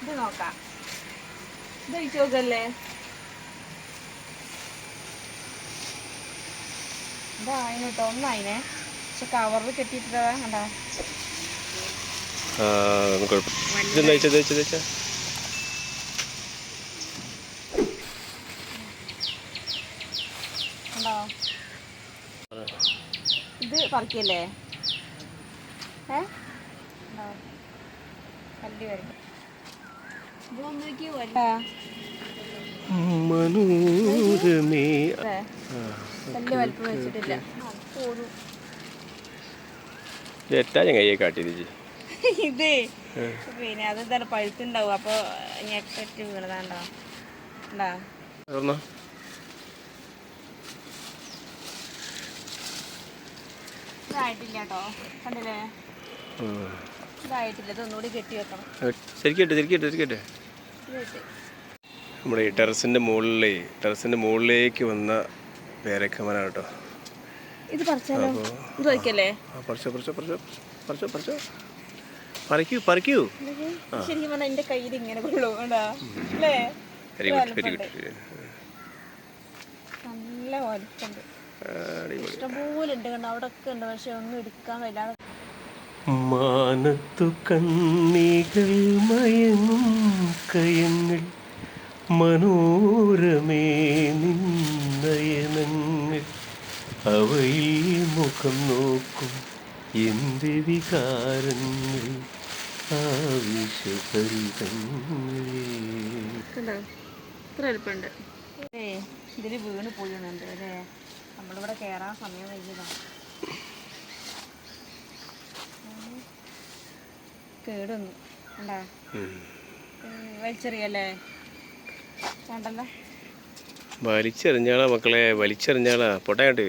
ഇത് നോക്കാം. ഇത് ഒഴിച്ച് നോക്കല്ലേ. ഇതായിന് കേട്ടോ, ഒന്നായിനെ. പക്ഷെ കവറിൽ കെട്ടിയിട്ടാ കണ്ടാ. ഉണ്ടോ? ഇത് പറിക്കല്ലേ? ഉണ്ടോ? കല്ല് വരും. ഇത് വന്നേക്ക് വല്ല കല്ല് വലിപ്പം വെച്ചിട്ടില്ല. ഇത് പിന്നെ അത് എന്തായാലും പഴുത്തുണ്ടാവും. അപ്പൊ ഞെട്ടിട്ട് വീണതാണ്ടോ. ഉണ്ടാ ഇതായിട്ടില്ല കേട്ടോ, കണ്ടില്ലേ? ഇതായിട്ടില്ല. ഇതൊന്നുകൂടി കെട്ടി വെക്കണം. ശരിക്കട്ടെ. നമ്മുടെ ഈ ടെറസിന്റെ മുകളിലേക്ക് വന്ന പേരക്കമരാണ് കേട്ടോ. ഇത് പറിച്ചാലോ? ഇത് വയ്ക്കല്ലേ? പറിക്കൂ. ശരിക്കും പറഞ്ഞാൽ എന്റെ കയ്യിൽ ഇങ്ങനെ കൊള്ളും അല്ലേ? നല്ല വലുപ്പുണ്ട്, ഇഷ്ടംപോലെ ഉണ്ട്. കണ്ടോ, അവിടെ ഒക്കെ ഉണ്ട്. പക്ഷെ ഒന്നും എടുക്കാൻ കഴിയാതെ. മാനത്തു കണ്ണികൾ മയങ്ങും കയങ്ങൾ മനോരമേ നിന്നയനങ്ങൾ അവയിൽ മുഖം നോക്കും എൻ്റെ വികാരങ്ങൾ ഇത്ര എളുപ്പമുണ്ട്. ഇതിൽ വീണ് പോയിട്ടുണ്ട് അല്ലേ? നമ്മളിവിടെ കയറാൻ സമയം വൈകിയതാണ്. കേടൊന്നു ഉണ്ടാ വലിച്ചെറിയല്ലേ? വേണ്ടല്ലോ, വലിച്ചെറിഞ്ഞാളാ മക്കളെ, വലിച്ചെറിഞ്ഞാളാ. പൊട്ടയാട്ട്